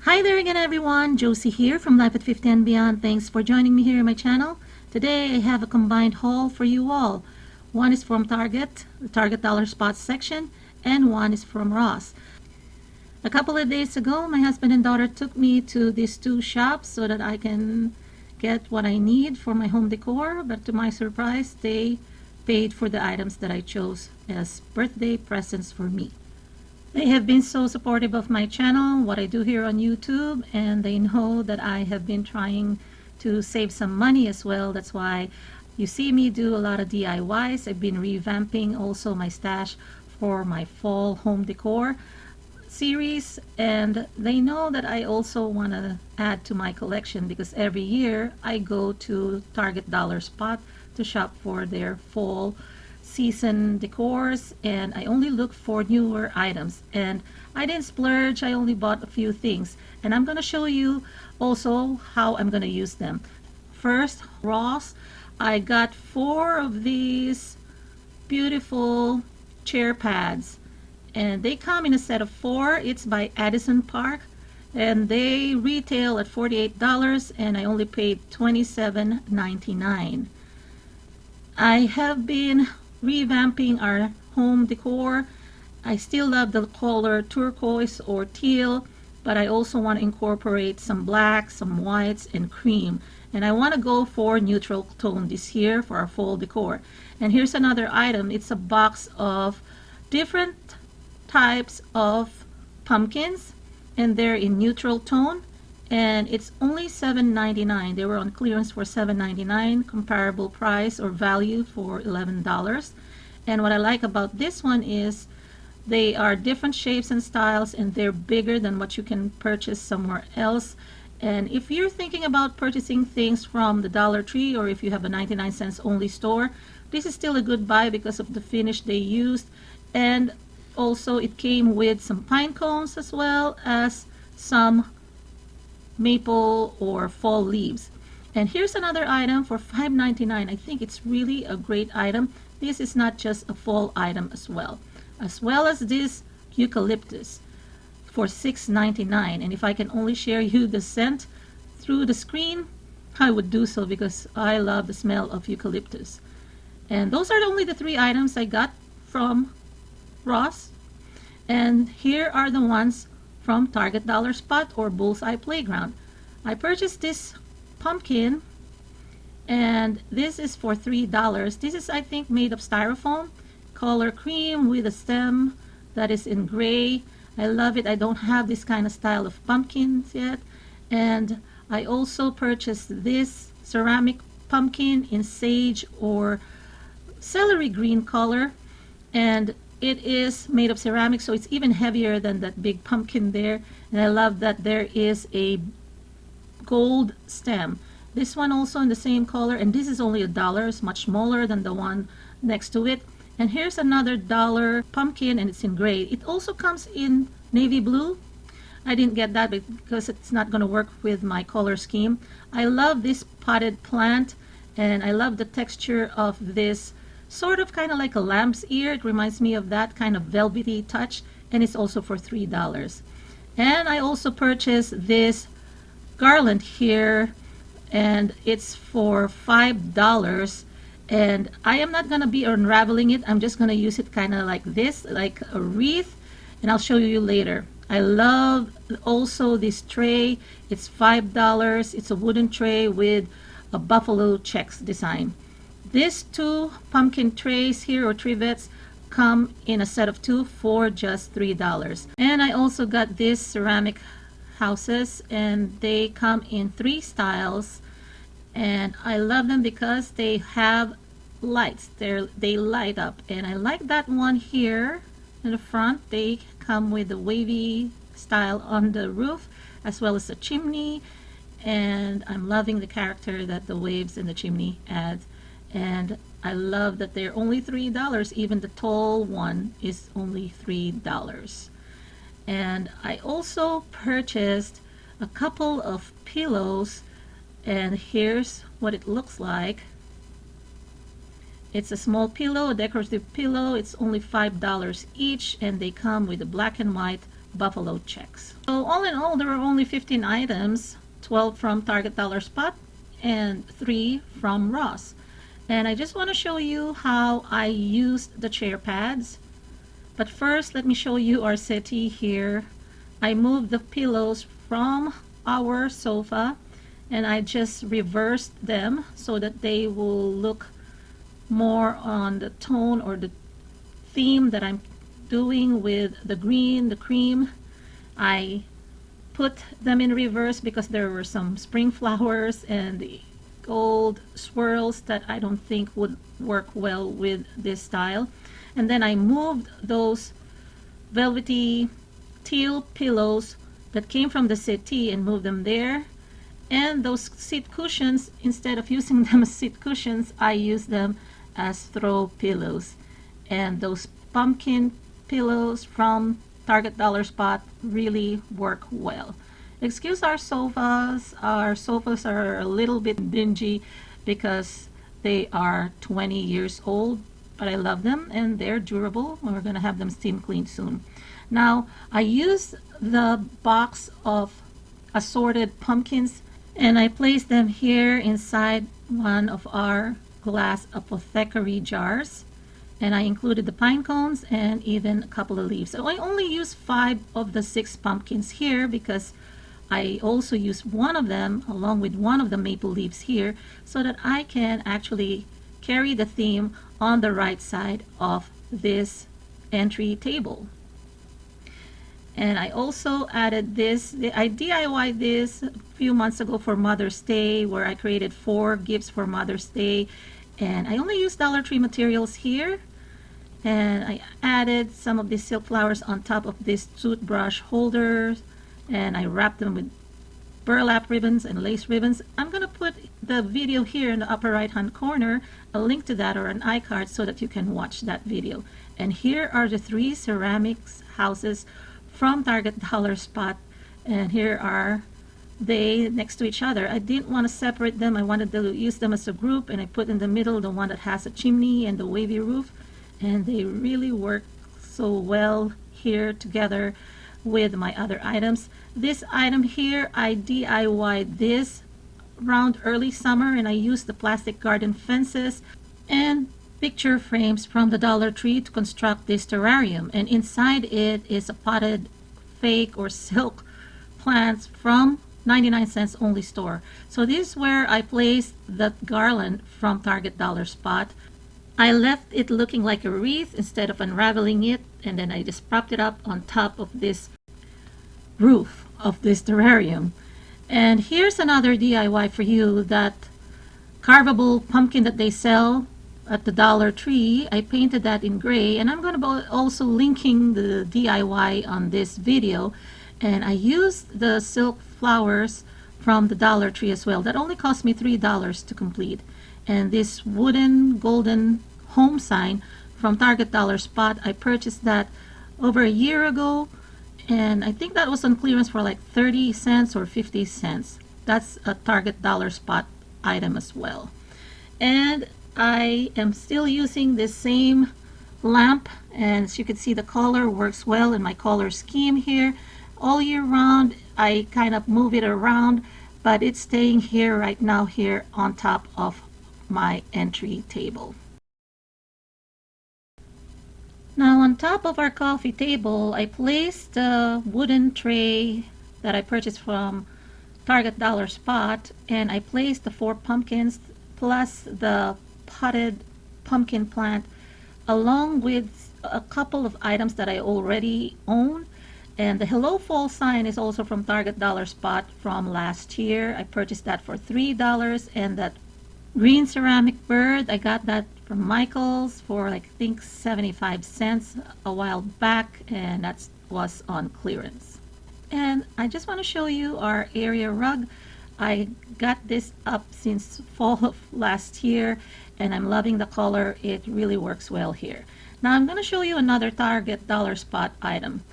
Hi there again everyone, Josie here from Life at 50 and Beyond. Thanks for joining me here on my channel. Today I have a combined haul for you all. One is from Target, the Target Dollar Spots section, and one is from Ross. A couple of days ago, my husband and daughter took me to these two shops so that I can get what I need for my home decor, but to my surprise, they paid for the items that I chose as birthday presents for me. They have been so supportive of my channel, what I do here on YouTube, and they know that I have been trying to save some money as well. That's why you see me do a lot of DIYs. I've been revamping also my stash for my fall home decor series, and they know that I also want to add to my collection because every year I go to Target Dollar Spot to shop for their fall season decors, and I only look for newer items, and I didn't splurge. I only bought a few things, and I'm going to show you also how I'm going to use them. First, Ross, I got 4 of these beautiful chair pads, and they come in a set of 4. It's by Addison Park, and they retail at $48, and I only paid $27.99. I have been revamping our home decor. I still love the color turquoise or teal, but I also want to incorporate some black, some whites, and cream. And I want to go for neutral tone this year for our fall decor. And here's another item. It's a box of different types of pumpkins, and they're in neutral tone, and it's only $7.99. They were on clearance for $7.99, comparable price or value for $11. And what I like about this one is they are different shapes and styles, and they're bigger than what you can purchase somewhere else. And if you're thinking about purchasing things from the Dollar Tree, or if you have a 99-cents only store, this is still a good buy because of the finish they used. And also it came with some pine cones as well as some maple or fall leaves. And here's another item for $5.99. I think it's really a great item. This is not just a fall item as well as this eucalyptus for $6.99. And if I can only share you the scent through the screen, I would do so because I love the smell of eucalyptus. And those are only the 3 items I got from Ross. And here are the ones from Target Dollar Spot or Bullseye Playground. I purchased this pumpkin, and this is for $3. This is, I think, made of styrofoam, color cream with a stem that is in gray. I love it. I don't have this kind of style of pumpkins yet. And I also purchased this ceramic pumpkin in sage or celery green color, and it is made of ceramic, so it's even heavier than that big pumpkin there. And I love that there is a gold stem. This one also in the same color, and this is only $1. It's much smaller than the one next to it. And here's another $1 pumpkin, and it's in gray. It also comes in navy blue. I didn't get that because it's not going to work with my color scheme. I love this potted plant, and I love the texture of this sort of kind of like a lamb's ear. It reminds me of that kind of velvety touch, and it's also for $3. And I also purchased this garland here, and it's for $5. And I am not going to be unraveling it. I'm just going to use it kind of like this, like a wreath, and I'll show you later. I love also this tray. It's $5. It's a wooden tray with a buffalo checks design. These 2 pumpkin trays here, or trivets, come in a set of 2 for just $3. And I also got these ceramic houses, and they come in 3 styles, and I love them because they have lights. They light up, and I like that one here in the front. They come with the wavy style on the roof as well as a chimney, and I'm loving the character that the waves in the chimney add. And I love that they're only $3. Even the tall one is only $3. And I also purchased a couple of pillows, and here's what it looks like. It's a small pillow, a decorative pillow. It's only $5 each, and they come with a black and white buffalo checks. So all in all, there were only 15 items, 12 from Target Dollar Spot and 3 from Ross. And I just want to show you how I used the chair pads. But first, let me show you our settee here. I moved the pillows from our sofa and I just reversed them so that they will look more on the tone or the theme that I'm doing with the green, the cream. I put them in reverse because there were some spring flowers and the gold swirls that I don't think would work well with this style. And then I moved those velvety teal pillows that came from the settee and moved them there. And those seat cushions, instead of using them as seat cushions, I used them as throw pillows. And those pumpkin pillows from Target Dollar Spot really work well. Excuse our sofas. Our sofas are a little bit dingy because they are 20 years old, but I love them and they're durable. We're going to have them steam cleaned soon. Now, I used the box of assorted pumpkins and I placed them here inside one of our glass apothecary jars. And I included the pine cones and even a couple of leaves. So I only used 5 of the 6 pumpkins here because I also used one of them along with one of the maple leaves here so that I can actually carry the theme on the right side of this entry table. And I also added this. I DIY'd this a few months ago for Mother's Day, where I created 4 gifts for Mother's Day. And I only used Dollar Tree materials here. And I added some of these silk flowers on top of this toothbrush holder. And I wrapped them with burlap ribbons and lace ribbons. I'm going to put the video here in the upper right hand corner, a link to that or an iCard so that you can watch that video. And here are the 3 ceramics houses from Target Dollar Spot, and here are they next to each other. I didn't want to separate them. I wanted to use them as a group, and I put in the middle the one that has a chimney and the wavy roof, and they really work so well here together with my other items. This item here, I DIY'd this around early summer, and I used the plastic garden fences and picture frames from the Dollar Tree to construct this terrarium. And inside it is a potted fake or silk plants from 99 cents only store. So this is where I placed the garland from Target Dollar Spot. I left it looking like a wreath instead of unraveling it, and then I just propped it up on top of this roof of this terrarium. And here's another DIY for you, that carvable pumpkin that they sell at the Dollar Tree. I painted that in gray, and I'm going to be also linking the DIY on this video. And I used the silk flowers from the Dollar Tree as well. That only cost me $3 to complete. And this wooden golden home sign from Target Dollar Spot, I purchased that over a year ago, and I think that was on clearance for like 30 cents or 50 cents. That's a Target Dollar Spot item as well. And I am still using this same lamp, and as you can see, the color works well in my color scheme here. All year round, I kind of move it around, but it's staying here right now here on top of my entry table. Now on top of our coffee table, I placed a wooden tray that I purchased from Target Dollar Spot, and I placed the 4 pumpkins plus the potted pumpkin plant along with a couple of items that I already own. And the Hello Fall sign is also from Target Dollar Spot from last year. I purchased that for $3, and that green ceramic bird, I got that from Michael's for like, I think 75 cents a while back, and that was on clearance. And I just want to show you our area rug. I got this up since fall of last year, and I'm loving the color. It really works well here. Now I'm going to show you another Target Dollar Spot item.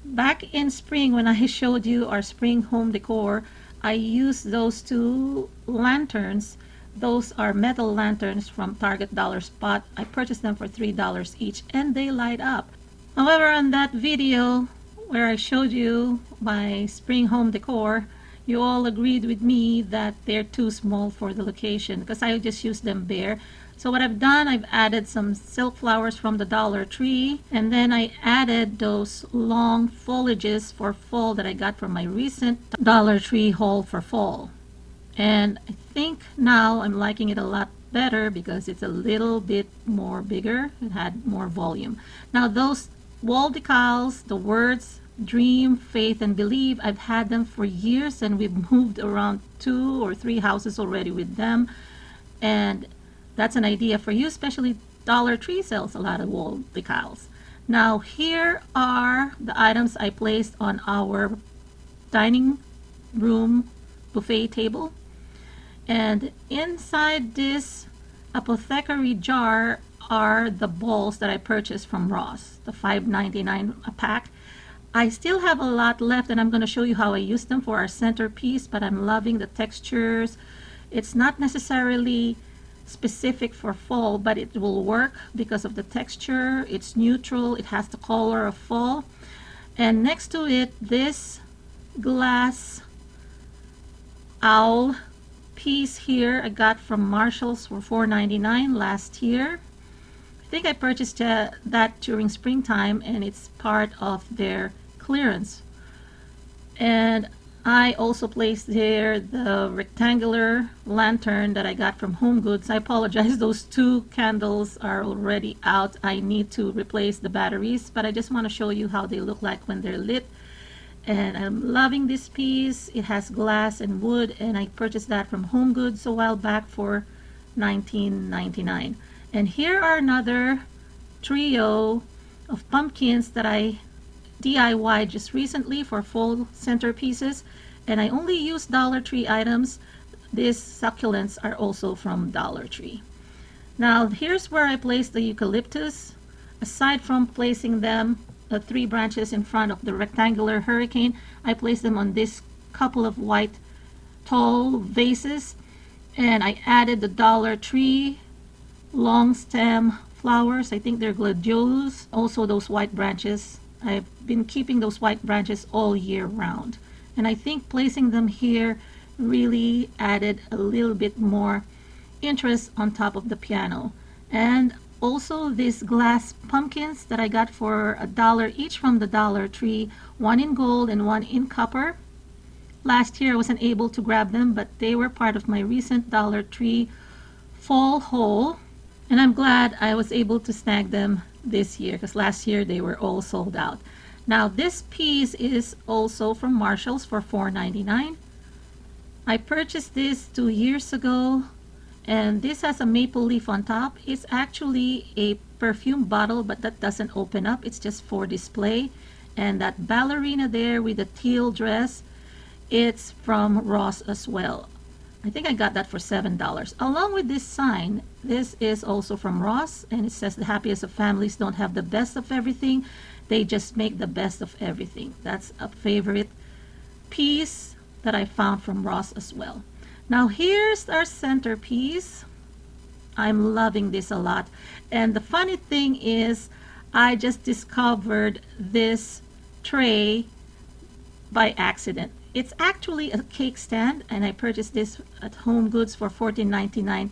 Back in spring, when I showed you our spring home decor, I used those 2 lanterns. Those are metal lanterns from Target Dollar Spot. I purchased them for $3 each, and they light up. However, on that video, where I showed you my spring home decor, you all agreed with me that they're too small for the location because I just use them bare. So what I've done, I've added some silk flowers from the Dollar Tree, and then I added those long foliages for fall that I got from my recent Dollar Tree haul for fall. And I think now I'm liking it a lot better because it's a little bit more bigger. It had more volume. Now those wall decals, the words dream, faith, and believe, I've had them for years, and we've moved around 2 or 3 houses already with them. And that's an idea for you, especially Dollar Tree sells a lot of wall decals. Now here are the items I placed on our dining room buffet table. And inside this apothecary jar are the balls that I purchased from Ross, the $5.99 a pack. I still have a lot left, and I'm going to show you how I use them for our centerpiece, but I'm loving the textures. It's not necessarily specific for fall, but it will work because of the texture. It's neutral. It has the color of fall. And next to it, this glass owl piece here I got from Marshall's for $4.99 last year. I think I purchased that during springtime, and it's part of their clearance. And I also placed there the rectangular lantern that I got from Home Goods. I apologize, those 2 candles are already out. I need to replace the batteries, but I just want to show you how they look like when they're lit. And I'm loving this piece. It has glass and wood, and I purchased that from Home Goods a while back for $19.99. And here are another trio of pumpkins that I DIY just recently for fall centerpieces, and I only use Dollar Tree items. These succulents are also from Dollar Tree. Now here's where I place the eucalyptus. Aside from placing them, the 3 branches in front of the rectangular hurricane, I place them on this couple of white tall vases, and I added the Dollar Tree long stem flowers. I think they're gladiolus. Also those white branches. I've been keeping those white branches all year round, and I think placing them here really added a little bit more interest on top of the piano. And also these glass pumpkins that I got for $1 each from the Dollar Tree, 1 in gold and 1 in copper. Last year I wasn't able to grab them, but they were part of my recent Dollar Tree fall haul, and I'm glad I was able to snag them this year because last year they were all sold out. Now this piece is also from Marshall's for $4.99. I purchased this 2 years ago, and this has a maple leaf on top. It's actually a perfume bottle, but that doesn't open up. It's just for display. And that ballerina there with the teal dress, it's from Ross as well. I think I got that for $7. Along with this sign, this is also from Ross, and it says the happiest of families don't have the best of everything, they just make the best of everything. That's a favorite piece that I found from Ross as well. Now here's our centerpiece. I'm loving this a lot, and the funny thing is I just discovered this tray by accident. It's actually a cake stand, and I purchased this at Home Goods for $14.99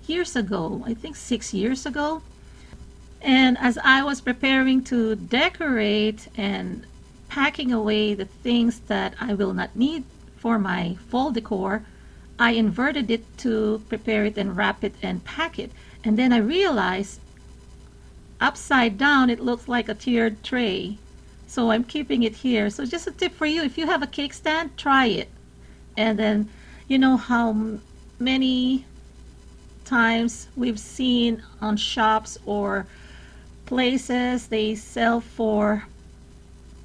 years ago, I think 6 years ago. And as I was preparing to decorate and packing away the things that I will not need for my fall decor, I inverted it to prepare it and wrap it and pack it. And then I realized upside down it looks like a tiered tray. So I'm keeping it here. So just a tip for you, if you have a cake stand, try it. And then you know how many times we've seen on shops or places they sell for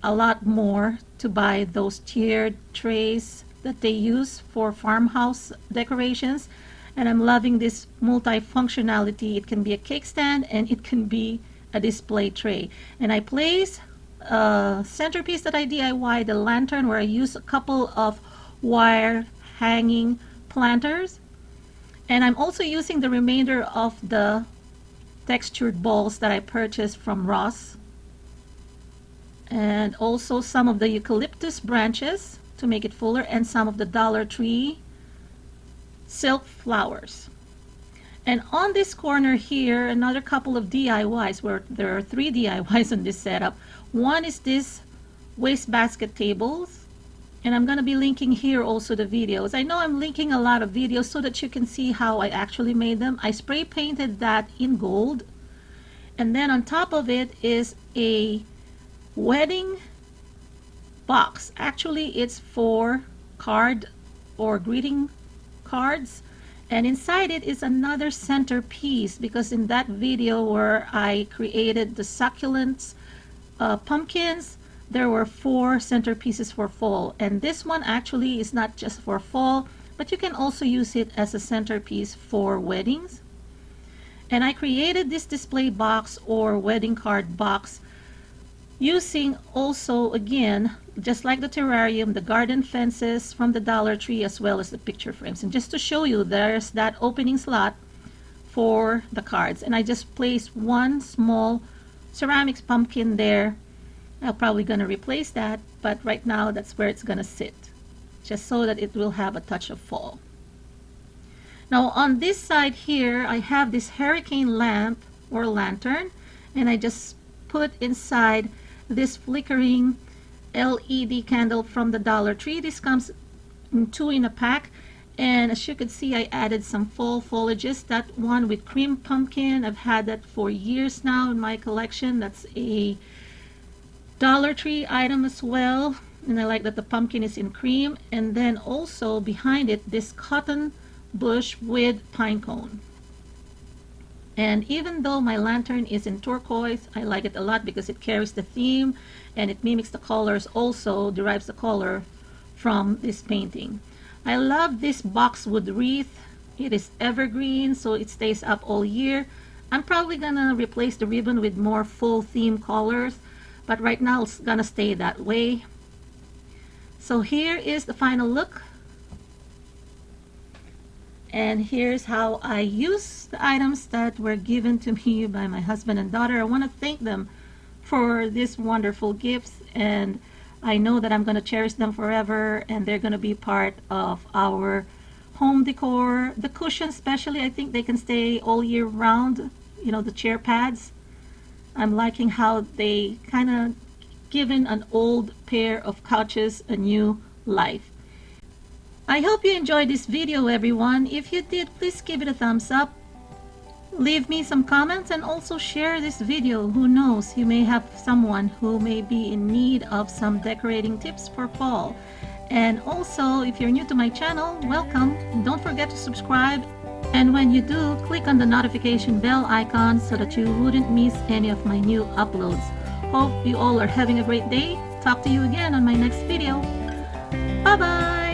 a lot more to buy those tiered trays that they use for farmhouse decorations. And I'm loving this multifunctionality. It can be a cake stand and it can be a display tray. And I place a centerpiece that I DIY, the lantern, where I use a couple of wire hanging planters. And I'm also using the remainder of the textured balls that I purchased from Ross. and also some of the eucalyptus branches to make it fuller, and some of the Dollar Tree silk flowers. And on this corner here, another couple of DIYs, where there are 3 DIYs on this setup. One is this wastebasket tables, and I'm going to be linking here also the videos. I know I'm linking a lot of videos so that you can see how I actually made them. I spray painted that in gold, and then on top of it is a wedding box. Actually, it's for card or greeting cards, and inside it is another centerpiece, because in that video where I created the succulents pumpkins, there were 4 centerpieces for fall, and this one actually is not just for fall, but you can also use it as a centerpiece for weddings. And I created this display box or wedding card box using also, again, just like the terrarium, the garden fences from the Dollar Tree, as well as the picture frames. And just to show you, there's that opening slot for the cards, and I just placed one small ceramics pumpkin there. I'm probably going to replace that, but right now that's where it's going to sit, just so that it will have a touch of fall. Now on this side here, I have this hurricane lamp or lantern, and I just put inside this flickering LED candle from the Dollar Tree. This comes in 2 in a pack, and as you can see, I added some fall foliages. That one with cream pumpkin, I've had that for years now in my collection. That's a Dollar Tree item as well, and I like that the pumpkin is in cream. And then also behind it, this cotton bush with pine cone. And even though my lantern is in turquoise, I like it a lot because it carries the theme and it mimics the colors, also derives the color from this painting. I love this boxwood wreath. It is evergreen, so it stays up all year. I'm probably gonna replace the ribbon with more full theme colors, but right now it's gonna stay that way. So here is the final look. And here's how I use the items that were given to me by my husband and daughter. I want to thank them for these wonderful gifts, and I know that I'm going to cherish them forever, and they're going to be part of our home decor. The cushions especially, I think they can stay all year round. You know, the chair pads. I'm liking how they kind of given an old pair of couches a new life. I hope you enjoyed this video, everyone. If you did, please give it a thumbs up. Leave me some comments and also share this video. Who knows, you may have someone who may be in need of some decorating tips for fall. And also, if you're new to my channel, welcome. Don't forget to subscribe. And when you do, click on the notification bell icon so that you wouldn't miss any of my new uploads. Hope you all are having a great day. Talk to you again on my next video. Bye-bye!